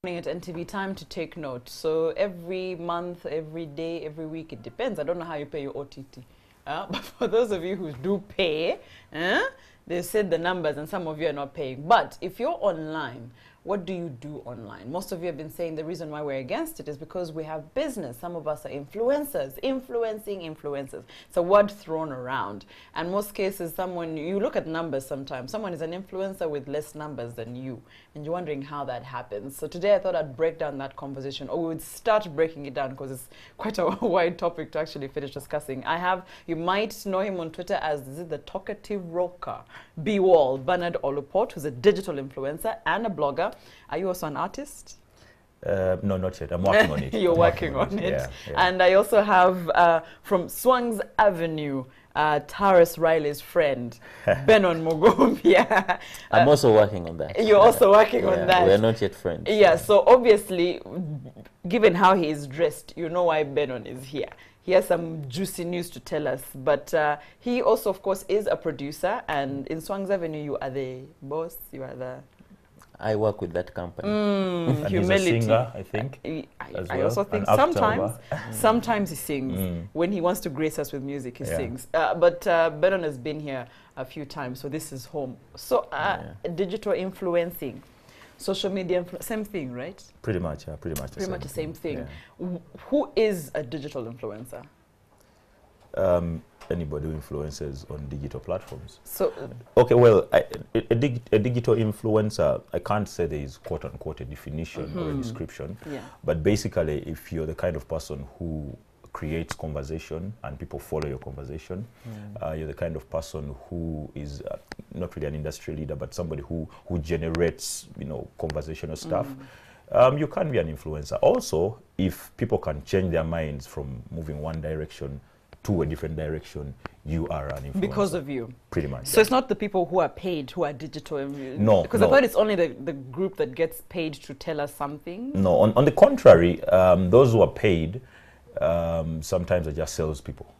At NTV, time to take note. So every month, every day, every week, it depends. I don't know how you pay your OTT. But for those of you who do pay, they said the numbers and some of you are not paying. But if you're online, what do you do online? Most of you have been saying the reason why we're against it is because we have business. Some of us are influencers, influencing influencers. It's a word thrown around. And most cases, you look at numbers sometimes. Someone is an influencer with less numbers than you. And you're wondering how that happens. So today I thought I'd break down that conversation, or we would start breaking it down because it's quite a wide topic to actually finish discussing. You might know him on Twitter as the talkative rocker, B-Wall, Bernard Oluport, who's a digital influencer and a blogger. Are you also an artist? No, not yet. I'm working on it. You're working on it. Yeah. And I also have from Swangs Avenue, Taurus Riley's friend, Benon Mugombia. I'm also working on that. You're also working on that. We're not yet friends. Yeah, so obviously, given how he is dressed, you know why Benon is here. He has some juicy news to tell us, but he also, of course, is a producer, and in Swangs Avenue, you are the boss, you are the... I work with that company. And humility. he's a singer, I think. I also think sometimes he sings. When he wants to grace us with music, he sings. But Benon has been here a few times, so this is home. So digital influencing, social media, same thing, right? Pretty much, yeah, pretty much the same thing. Yeah. Who is a digital influencer? Anybody who influences on digital platforms. So, okay, well, a digital influencer, I can't say there is quote-unquote a definition or a description, but basically, if you're the kind of person who creates conversation and people follow your conversation, you're the kind of person who is not really an industry leader, but somebody who generates, conversational stuff. You can be an influencer. Also, if people can change their minds from moving one direction to a different direction, you are an influencer. Because of you. Pretty much. So it's not the people who are paid who are digital. No. Because I thought it's only the group that gets paid to tell us something. No, on the contrary, those who are paid sometimes are just salespeople.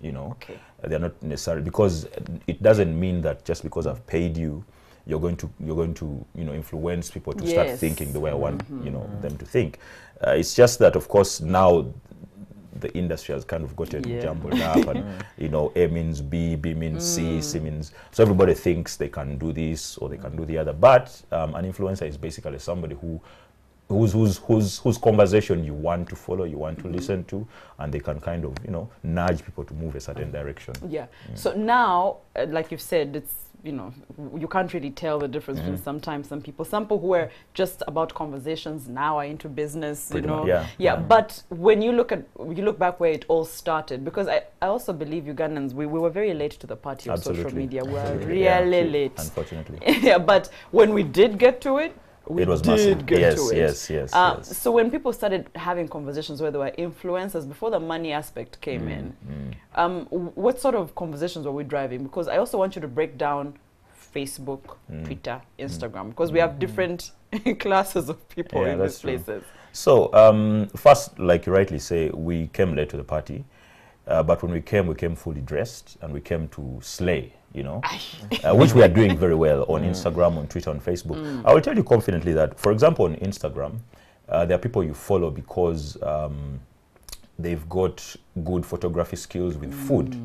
Okay. They're not necessarily, because it doesn't mean that just because I've paid you, you're going to influence people to start thinking the way I want them to think. It's just that, of course, now the industry has kind of gotten jumbled up, and A means B, B means C, C means, so everybody thinks they can do this or they can do the other. But an influencer is basically somebody whose conversation you want to follow, you want to listen to, and they can kind of nudge people to move a certain direction. So now, like you've said, it's you can't really tell the difference between sometimes some people who are just about conversations now are into business, But when you look back where it all started, because I also believe Ugandans, we were very late to the party of social media. We were really late. Unfortunately. But when we did get to it, it was massive. Yes. So when people started having conversations where there were influencers, before the money aspect came in, what sort of conversations were we driving? Because I also want you to break down Facebook, Twitter, Instagram, because we have different classes of people in these places. So first, like you rightly say, we came late to the party, but when we came fully dressed, and we came to slay. Which we are doing very well on Instagram, on Twitter, on Facebook. I will tell you confidently that, for example, on Instagram, there are people you follow because they've got good photography skills with food.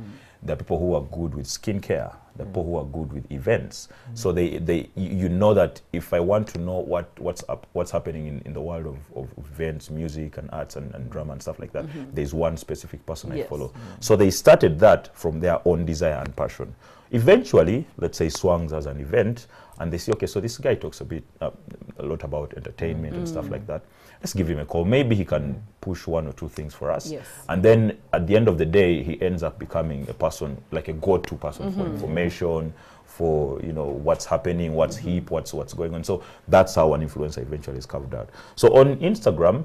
There are people who are good with skincare. There are people who are good with events. So you know that if I want to know what's happening in the world of events, music and arts and drama and stuff like that, there's one specific person I follow. So they started that from their own desire and passion. Eventually, let's say Swangs as an event, and they say, okay, so this guy talks a lot about entertainment and stuff like that. Let's give him a call. Maybe he can push one or two things for us. And then at the end of the day, he ends up becoming a person, like a go-to person for information, for what's happening, what's hip, what's going on. So that's how an influencer eventually is carved out. So on Instagram,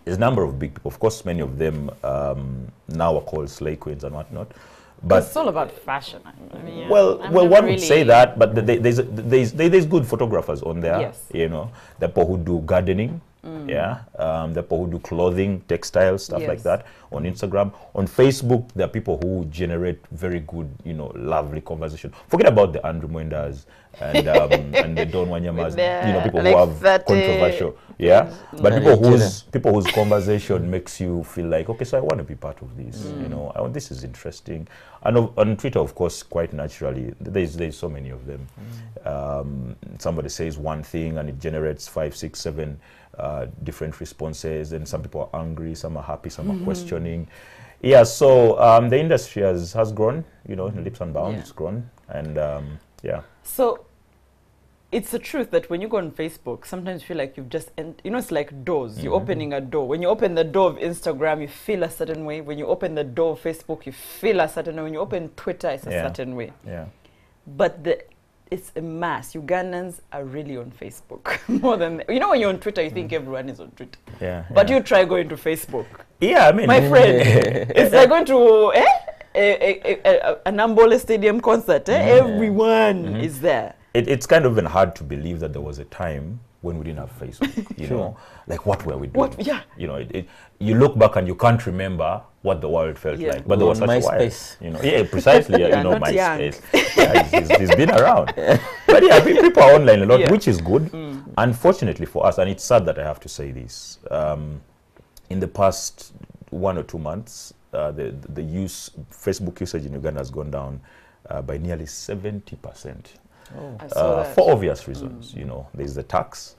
there's a number of big people. Of course, many of them now are called slay queens and whatnot. But it's all about fashion. Well, one would say that, but there's good photographers on there. The people who do gardening, the people who do clothing, textiles, stuff like that on Instagram. On Facebook, there are people who generate very good, lovely conversation. Forget about the Andrew Mwendas, and the Don Wanyamas, people like who have 30 controversial, yeah. But Very people whose conversation makes you feel like, okay, so I want to be part of this. This is interesting. And on Twitter, of course, quite naturally, there's so many of them. Somebody says one thing and it generates 5, 6, 7 different responses, and some people are angry, some are happy, some are questioning. Yeah, so the industry has grown, in leaps and bounds. It's grown, and yeah. So it's the truth that when you go on Facebook, sometimes you feel like you've just, it's like doors. You're opening a door. When you open the door of Instagram, you feel a certain way. When you open the door of Facebook, you feel a certain way. When you open Twitter, it's a certain way. Yeah. But it's a mass. Ugandans are really on Facebook more than when you're on Twitter, you think everyone is on Twitter. Yeah. But you try going to Facebook. Yeah, I mean, my friend, it's like going to a Nambola Stadium concert. Everyone is there. It's kind of even hard to believe that there was a time when we didn't have Facebook. You know, like what were we doing? You look back and you can't remember what the world felt like. But there was such MySpace. a while. Yeah, precisely. MySpace. He's been around. But yeah, people are online a lot, which is good. Unfortunately for us, and it's sad that I have to say this, in the past 1 or 2 months, the Facebook usage in Uganda has gone down by nearly 70%. For obvious reasons, There's the tax.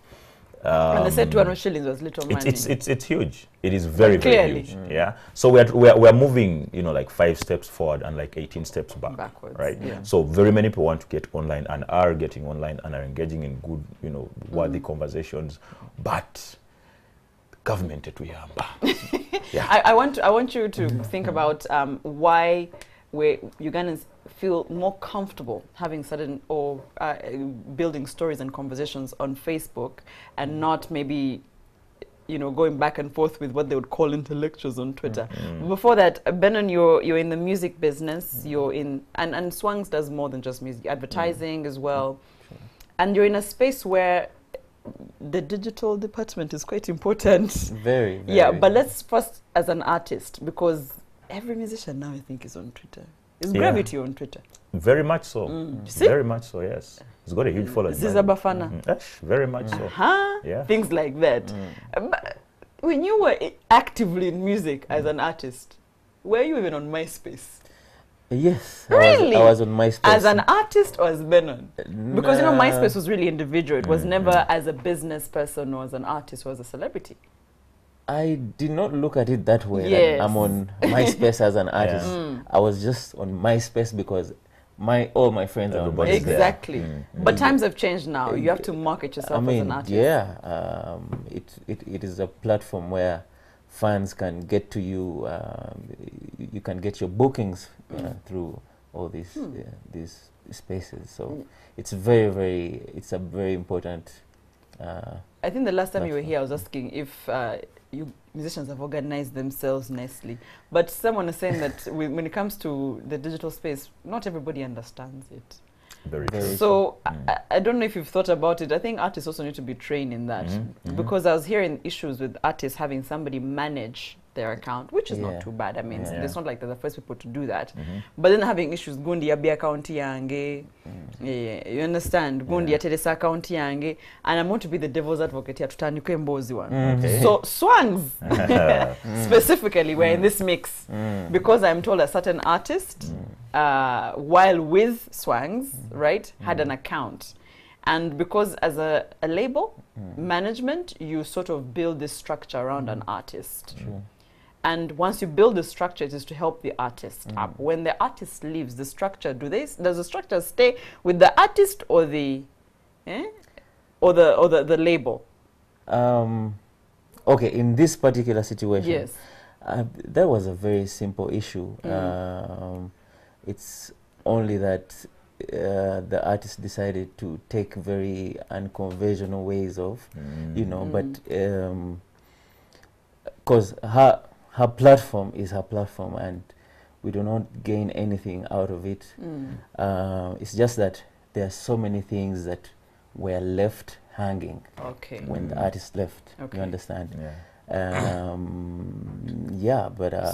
And they said 200 shillings was little money. It's huge. It is very, very huge. Yeah. So we're moving, like 5 steps forward and like 18 steps backwards. Right. Yeah. So very many people want to get online and are getting online and are engaging in good, worthy conversations, but government I want you to think about why Ugandans feel more comfortable having certain or building stories and conversations on Facebook and not maybe going back and forth with what they would call intellectuals on Twitter. Before that, Benon, you're in the music business. You're in and Swangs does more than just music, advertising as well. And you're in a space where the digital department is quite important. Very. Yeah, but let's first as an artist, because every musician now I think is on Twitter. Is Gravity on Twitter? Very much so. Very much so, yes. He's got a huge following. Ziza Bafana. Very much so. Yeah. Things like that. But when you were actively in music as an artist, were you even on MySpace? Yes. Really? I was on MySpace. As an artist or as Benon? Because MySpace was really individual. It was never as a business person or as an artist or as a celebrity. I did not look at it that way. Yes. That I'm on MySpace as an artist. I was just on MySpace because all my friends are on MySpace. Exactly. But times have changed now. You have to market yourself as an artist. Yeah. It is a platform where fans can get to you. You can get your bookings through all these spaces. So it's a very important. I think the last time you were here, I was asking if you musicians have organized themselves nicely. But someone is saying that when it comes to the digital space, not everybody understands it. Very true. So I don't know if you've thought about it. I think artists also need to be trained in that. Because I was hearing issues with artists having somebody manage their account, which is not too bad. I mean, it's not like they're the first people to do that. But then having issues, gundi ya account yange, you understand? Gundi ya telesa account yange, and I want to be the devil's advocate here to turn mbozi one. So Swangs, specifically, we're in this mix because I'm told a certain artist, while with Swangs, right, had an account. And because as a label, management, you sort of build this structure around an artist. And once you build the structure, it is to help the artist up. When the artist leaves, the structure, does the structure stay with the artist or the label? Okay, in this particular situation, yes, that was a very simple issue. It's only that the artist decided to take very unconventional ways of, but because her platform is her platform and we do not gain anything out of it. It's just that there are so many things that were left hanging when the artist left. You understand? But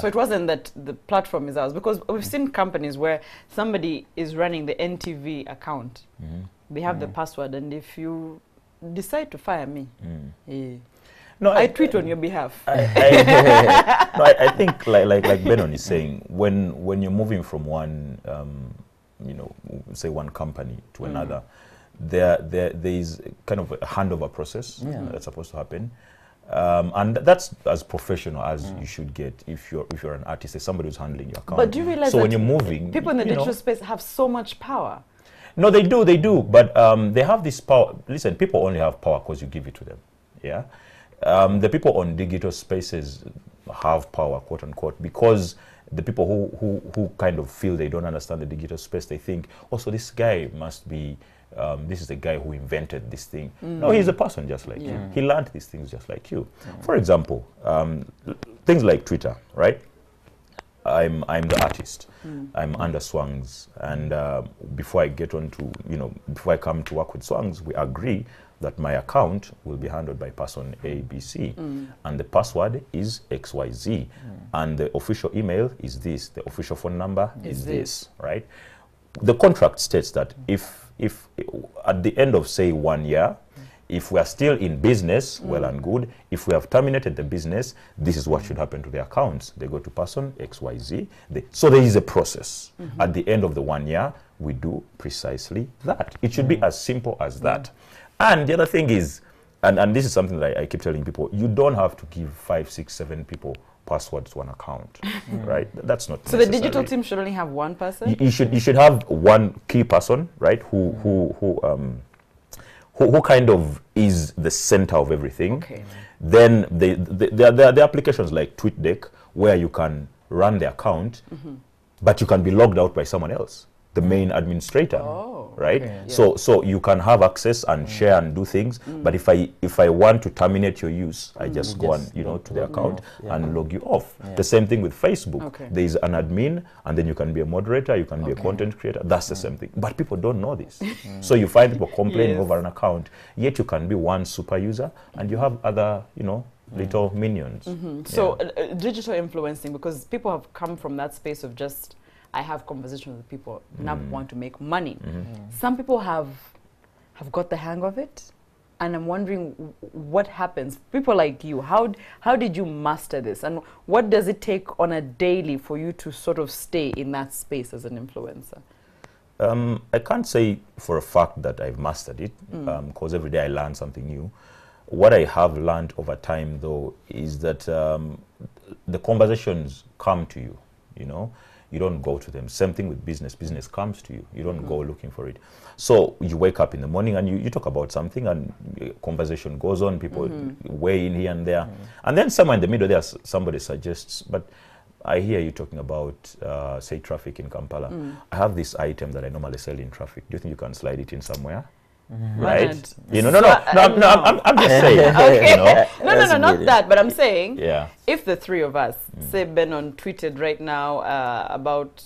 so it wasn't that the platform is ours, because we've seen companies where somebody is running the NTV account They have the password, and if you decide to fire me, No, I tweet on your behalf. I think like Benon is saying, when you're moving from one, say one company to another, there is kind of a handover process that's supposed to happen. And that's as professional as you should get if you're an artist. There's somebody who's handling your account. But do you realize so that when you're moving, people in the digital space have so much power? No, they do. But they have this power. Listen, people only have power because you give it to them. Yeah. The people on digital spaces have power, quote unquote, because the people who kind of feel they don't understand the digital space, they think, oh, so this guy must be, this is the guy who invented this thing. No, he's a person just like you. He learned these things just like you. For example, things like Twitter, right? I'm the artist. I'm under Swangs, and before I get on to, before I come to work with Swangs, we agree that my account will be handled by person ABC, and the password is XYZ, and the official email is this, the official phone number is this, right? The contract states that if at the end of, say, 1 year, if we are still in business, well and good. If we have terminated the business, this is what should happen to the accounts. They go to person XYZ. So there is a process. At the end of the 1 year, we do precisely that. It should be as simple as that. And the other thing is, and this is something that I keep telling people, you don't have to give 5, 6, 7 people passwords to an account, right? That's not so necessary. The digital team should only have one person? You should have one key person, right, who kind of is the center of everything. Okay. Then there are applications like TweetDeck where you can run the account, but you can be logged out by someone else, the main administrator, right? Okay. So you can have access and share and do things, but if I want to terminate your use, I just go and to the account and log you off. The same thing with Facebook. Okay. There is an admin, and then you can be a moderator, you can be a content creator. That's the same thing. But people don't know this. So you find people complaining over an account, yet you can be one super user and you have other, little minions. So digital influencing, because people have come from that space of just, I have conversations with people, now want to make money. Some people have got the hang of it, and I'm wondering what happens. People like you, how did you master this, and what does it take on a daily for you to sort of stay in that space as an influencer? I can't say for a fact that I've mastered it, because every day I learn something new. What I have learned over time, though, is that the conversations come to you, You don't go to them. Same thing with business. Business comes to you. You don't go looking for it. So you wake up in the morning and you talk about something, and conversation goes on. People weigh in here and there. And then somewhere in the middle there, somebody suggests, but I hear you talking about, say, traffic in Kampala. I have this item that I normally sell in traffic. Do you think you can slide it in somewhere? Right? I'm just saying. Okay. No, not that, but I'm saying, if the three of us, say Benon tweeted right now about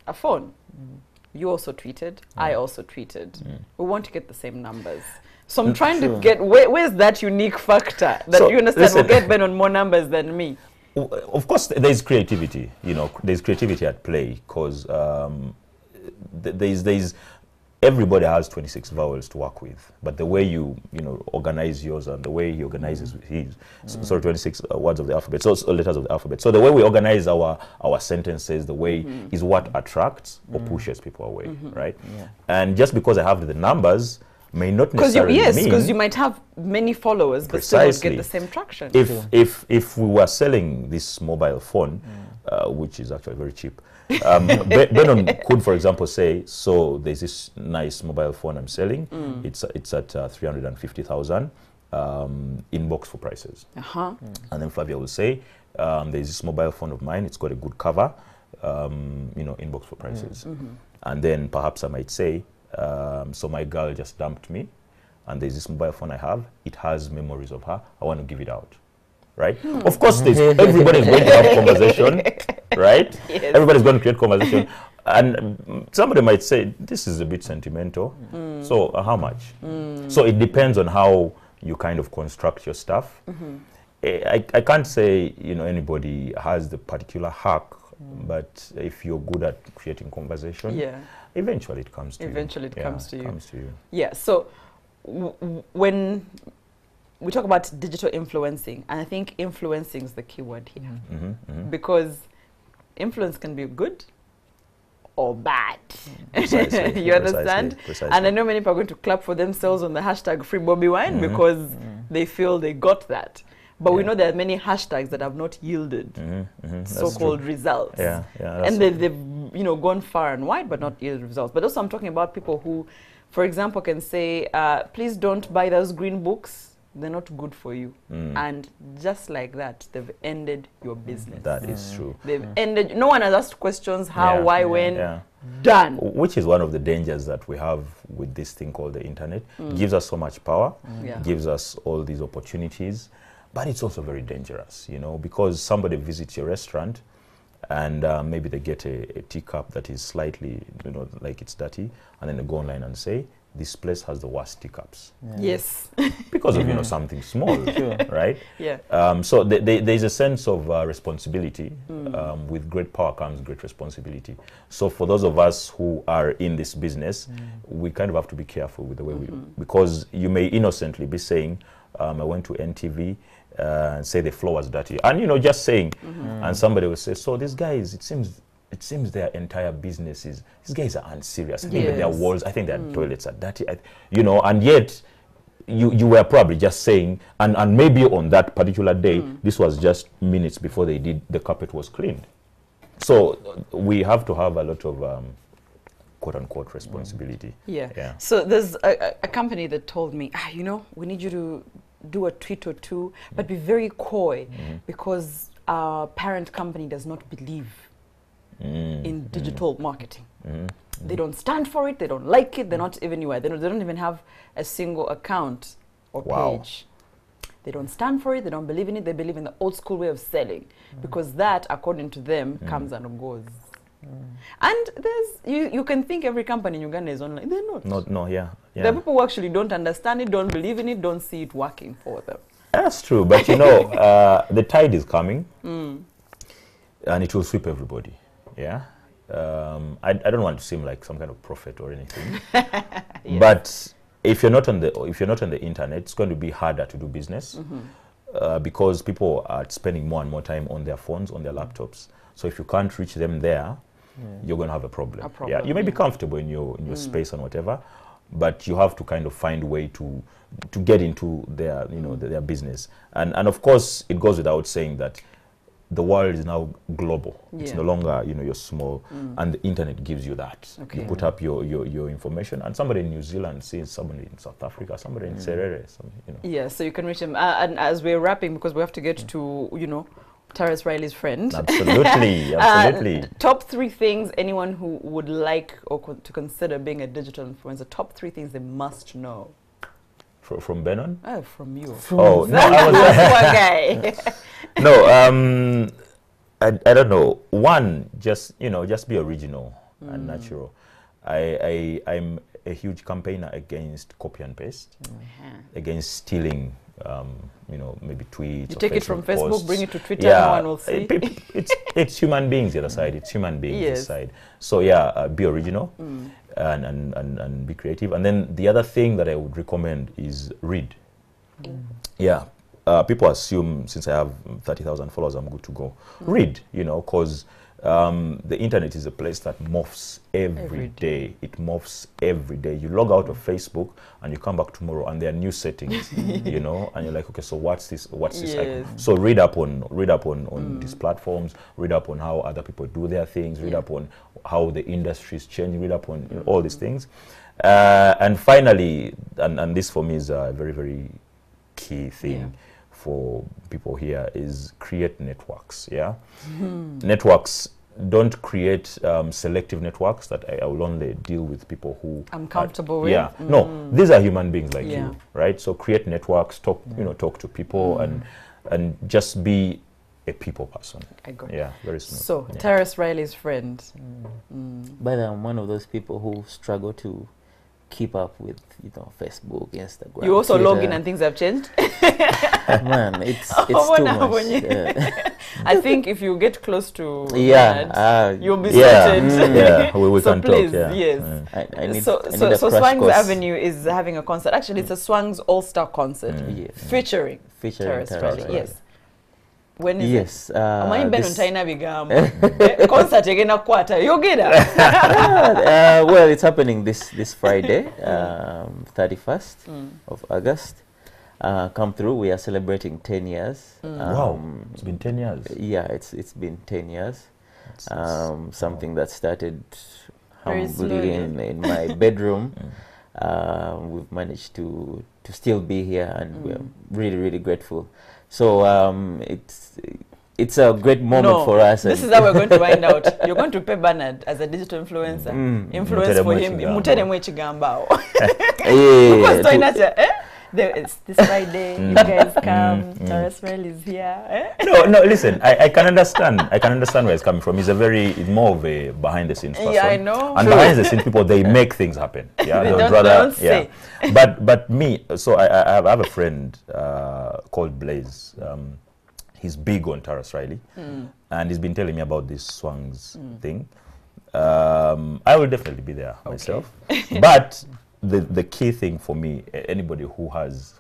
a phone, you also tweeted, I also tweeted, we want to get the same numbers. So I'm trying to get, where's that unique factor that you understand will get Benon more numbers than me? Of course, there's creativity, there's creativity at play, because there's everybody has 26 vowels to work with, but the way you organize yours and the way he organizes his, 26 words of the alphabet, so letters of the alphabet. So the way we organize our sentences, the way is what attracts or pushes people away, right? Yeah. And just because I have the numbers may not necessarily mean, because you might have many followers, but still not get the same traction. If we were selling this mobile phone, which is actually very cheap, Benon could, for example, say, so there's this nice mobile phone I'm selling. It's at 350,000 inbox for prices. And then Flavia will say, there's this mobile phone of mine. It's got a good cover, inbox for prices. And then perhaps I might say, so my girl just dumped me, and there's this mobile phone I have. It has memories of her. I want to give it out. Right? Of course, everybody's going to have conversation, right? Yes. Everybody's going to create conversation. And somebody might say, this is a bit sentimental. So how much? So it depends on how you kind of construct your stuff. I can't say, anybody has the particular hack but if you're good at creating conversation, eventually it comes to you. Eventually it comes to you. Comes to you. Yeah, so when we talk about digital influencing, and I think influencing is the key word here, because influence can be good or bad. Precisely, you understand? Precisely. And I know many people are going to clap for themselves on the hashtag Free Bobby Wine because they feel they got that. But we know there are many hashtags that have not yielded so-called results. And they've gone far and wide but not yielded results. But also I'm talking about people who, for example, can say, please don't buy those green books. They're not good for you. And just like that, they've ended your business. That is true. They've ended. No one has asked questions, how, why, when. Done. Which is one of the dangers that we have with this thing called the internet. It gives us so much power, gives us all these opportunities, but it's also very dangerous, because somebody visits your restaurant and maybe they get a teacup that is slightly, like it's dirty, and then they go online and say, this place has the worst teacups. Yes. Because of, something small, right? Yeah. So there's a sense of responsibility. With great power comes great responsibility. So for those of us who are in this business, we kind of have to be careful with the way we, because you may innocently be saying, I went to NTV, and say the floor was dirty. And, just saying, and somebody will say, so these guys, it seems their entire business is, these guys are unserious. Even their walls, I think their toilets are dirty. And yet you were probably just saying, and maybe on that particular day, this was just minutes before the carpet was cleaned. So we have to have a lot of quote unquote responsibility. Yeah. So there's a company that told me, we need you to do a tweet or two, but be very coy because our parent company does not believe in digital marketing. They don't stand for it, they don't like it, they're not even anywhere. They don't even have a single account or page. They don't stand for it, they don't believe in it, they believe in the old school way of selling because that, according to them, comes and goes. And there's you can think every company in Uganda is online. They're not. No, yeah. There are people who actually don't understand it, don't believe in it, don't see it working for them. That's true, but the tide is coming and it will sweep everybody. Yeah. I don't want to seem like some kind of prophet or anything. But if you're not on the internet, it's going to be harder to do business because people are spending more and more time on their phones, on their laptops. So if you can't reach them there, you're going to have a problem. Yeah, you may be comfortable in your space and whatever, but you have to kind of find a way to get into their their business. And of course, it goes without saying that the world is now global. It's no longer you're small, and the internet gives you that. You put up your information, and somebody in New Zealand sees somebody in South Africa, somebody in Serere. Yeah, so you can reach them. And as we're wrapping, because we have to get to Terrace Riley's friend. Absolutely. Top 3 things anyone who would like or to consider being a digital influencer. Top 3 things they must know. From Benon? Oh, from you. No, I was guy. No, I don't know. One, just be original and natural. I'm a huge campaigner against copy and paste, against stealing. Maybe tweets. You take it from Facebook, posts. bring it to Twitter, no one will see. It's human beings the other side. It's human beings this side. So be original and be creative. And then the other thing that I would recommend is read. Yeah, people assume since I have 30,000 followers, I'm good to go. Read, because the internet is a place that morphs every day. It morphs every day. You log out of Facebook and you come back tomorrow and there are new settings, and you're like, okay, so what's this? What's this? So read up on these platforms. Read up on how other people do their things. Read up on how the industry is changing. Read up on all these things. And finally, and this for me is a very, very key thing for people here, is create networks. Networks. Don't create selective networks that I will only deal with people who I'm comfortable with. No, these are human beings like you, right? So create networks, talk to people, and just be a people person. I got it. Yeah, very smooth. So Terrace Riley's friend. By the way, I'm one of those people who struggle to keep up with, you know, Facebook, Instagram. You also log in Twitter. and things have changed? Man, it's too much. I think if you get close to Yeah, Bernard, you'll be Yeah, sorted. yeah, we So can please, talk. Yeah. yes. I need, So I need a crash Swangs course. Avenue is having a concert. Actually, it's a Swangs All-Star concert Yeah. featuring Featuring Terrace Terrace Rally. Rally. Yes. When is Yes. it? Amanyi beno this- ntalina bigambo. Concert egenda kukwata. Yogera. well, it's happening this Friday, 31st of August. Come through. We are celebrating 10 years. Wow, it's been 10 years. Yeah, it's been 10 years. Something that started Very humbly slowly. in my bedroom. We've managed to still be here, and we're really grateful. So it's a great moment for us. This and is how we're going to find out. You're going to pay Bernard as a digital influencer. Influence for him. Muteremu ekigambao. Because to- toinacha, it's this Friday. You guys come. Terrace Rally is here. No, listen, I can understand. I can understand where it's coming from. It's it's more of a behind the scenes person. Yeah, I know. And behind the scenes people, they make things happen. Yeah, They would don't rather, say. yeah. But me, so I have a friend called Blaze. He's big on Terrace Riley, and he's been telling me about this Swangs thing. I will definitely be there myself. But the key thing for me, anybody who has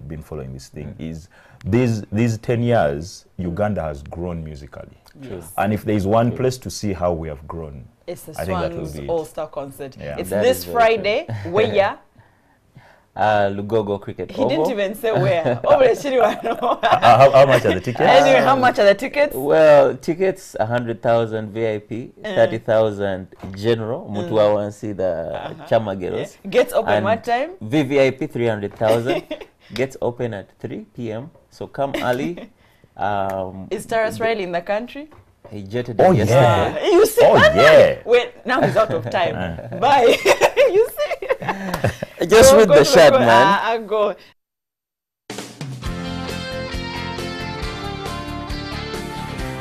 been following this thing, is these 10 years, Uganda has grown musically. Yes. And if there is one place to see how we have grown, It's the I think that will Swangs be it. All-Star concert. Yeah. It's That this is very Friday. Where? Lugogo Cricket He didn't Oval. even say where. How how much are the tickets? Anyway, how much are the tickets? Well, tickets 100,000 VIP, 30,000 general. Mutua want see the Chama girls. Gets open And what time? VVIP 300,000. Gets open at 3 p.m. So come early. Is Terrace Riley in the country? He jetted Oh, in yeah. yesterday. You see? Oh, yeah. Wait, now he's out of time. Bye. You see? Just Go, with go, the go, shirt, go. man. Go.